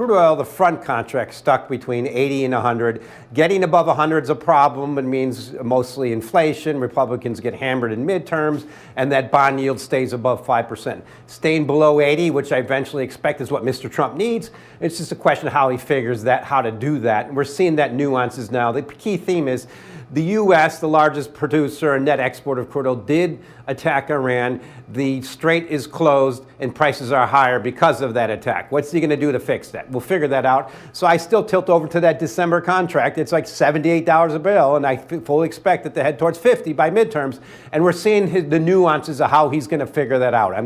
Crude oil, the front contract stuck between 80 and 100. Getting above 100 is a problem. It means mostly inflation. Republicans get hammered in midterms, and that bond yield stays above 5%. Staying below 80, which I eventually expect is what Mr. Trump needs. It's just a question of how he figures that, how to do that. And we're seeing that nuances now. The key theme is the U.S., the largest producer and net exporter of crude oil, did attack Iran. The strait is closed and prices are higher because of that attack. What's he going to do to fix that? We'll figure that out. So I still tilt over to that December contract. It's like $78 a barrel, and I fully expect it to head towards 50 by midterms. And we're seeing the nuances of how he's going to figure that out.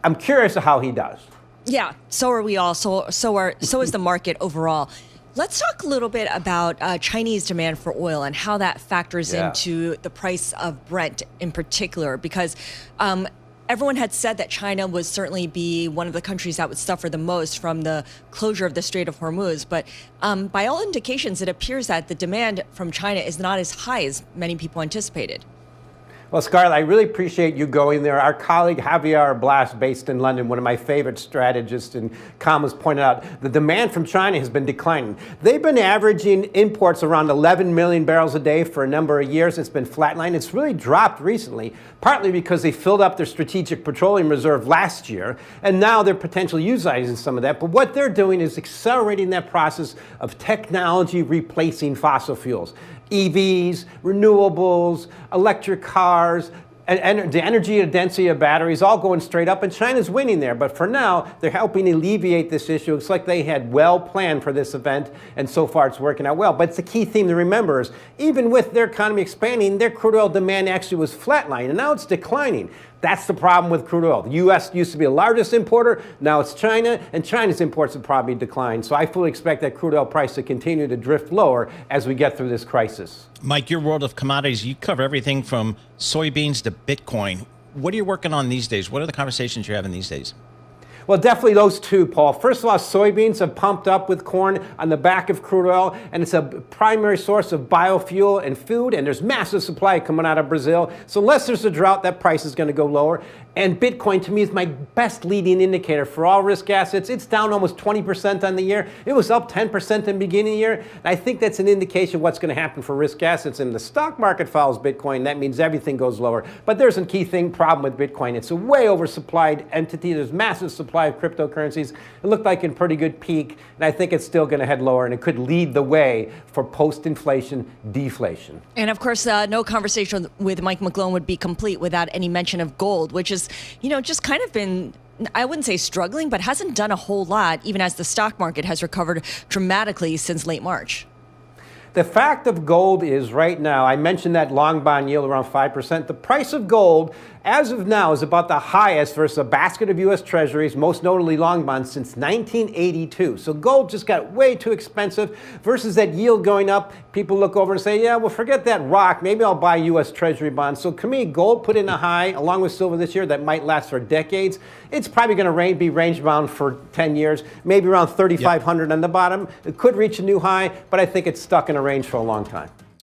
I'm curious of how he does. Yeah, so are we all. So is the market overall. Let's talk a little bit about Chinese demand for oil and how that factors into the price of Brent in particular, because everyone had said that China would certainly be one of the countries that would suffer the most from the closure of the Strait of Hormuz. But by all indications, it appears that the demand from China is not as high as many people anticipated. Well, Scarlett, I really appreciate you going there. Our colleague Javier Blas, based in London, one of my favorite strategists and commas, pointed out the demand from China has been declining. They've been averaging imports around 11 million barrels a day for a number of years. It's been flatlined. It's really dropped recently, partly because they filled up their strategic petroleum reserve last year, and now they're potentially utilizing some of that. But what they're doing is accelerating that process of technology replacing fossil fuels. EVs, renewables, electric cars, and the energy density of batteries all going straight up, and China's winning there. But for now, they're helping alleviate this issue. It's like they had well planned for this event, and so far it's working out well. But it's the key theme to remember is even with their economy expanding, their crude oil demand actually was flatlining, and now it's declining. That's the problem with crude oil. The U.S. used to be the largest importer. Now it's China, and China's imports have probably declined. So I fully expect that crude oil price to continue to drift lower as we get through this crisis. Mike, your world of commodities, you cover everything from soybeans to Bitcoin. What are you working on these days? What are the conversations you're having these days? Well, definitely those two, Paul. First of all, soybeans have pumped up with corn on the back of crude oil, and it's a primary source of biofuel and food, and there's massive supply coming out of Brazil. So unless there's a drought, that price is going to go lower. And Bitcoin, to me, is my best leading indicator for all risk assets. It's down almost 20% on the year. It was up 10% in the beginning of the year. And I think that's an indication of what's going to happen for risk assets. And the stock market follows Bitcoin. That means everything goes lower. But there's a key problem with Bitcoin. It's a way oversupplied entity. There's massive supply of cryptocurrencies. It looked like a pretty good peak. And I think it's still going to head lower. And it could lead the way for post-inflation deflation. And of course, no conversation with Mike McGlone would be complete without any mention of gold, which is, just kind of been, I wouldn't say struggling, but hasn't done a whole lot, even as the stock market has recovered dramatically since late March. The fact of gold is right now, I mentioned that long bond yield around 5%. The price of gold, as of now, is about the highest versus a basket of U.S. Treasuries, most notably long bonds, since 1982. So gold just got way too expensive versus that yield going up. People look over and say, yeah, well, forget that rock. Maybe I'll buy U.S. Treasury bonds. So to me, gold put in a high, along with silver this year, that might last for decades. It's probably going to be range bound for 10 years, maybe around 3,500 on the bottom. It could reach a new high, but I think it's stuck in a range for a long time.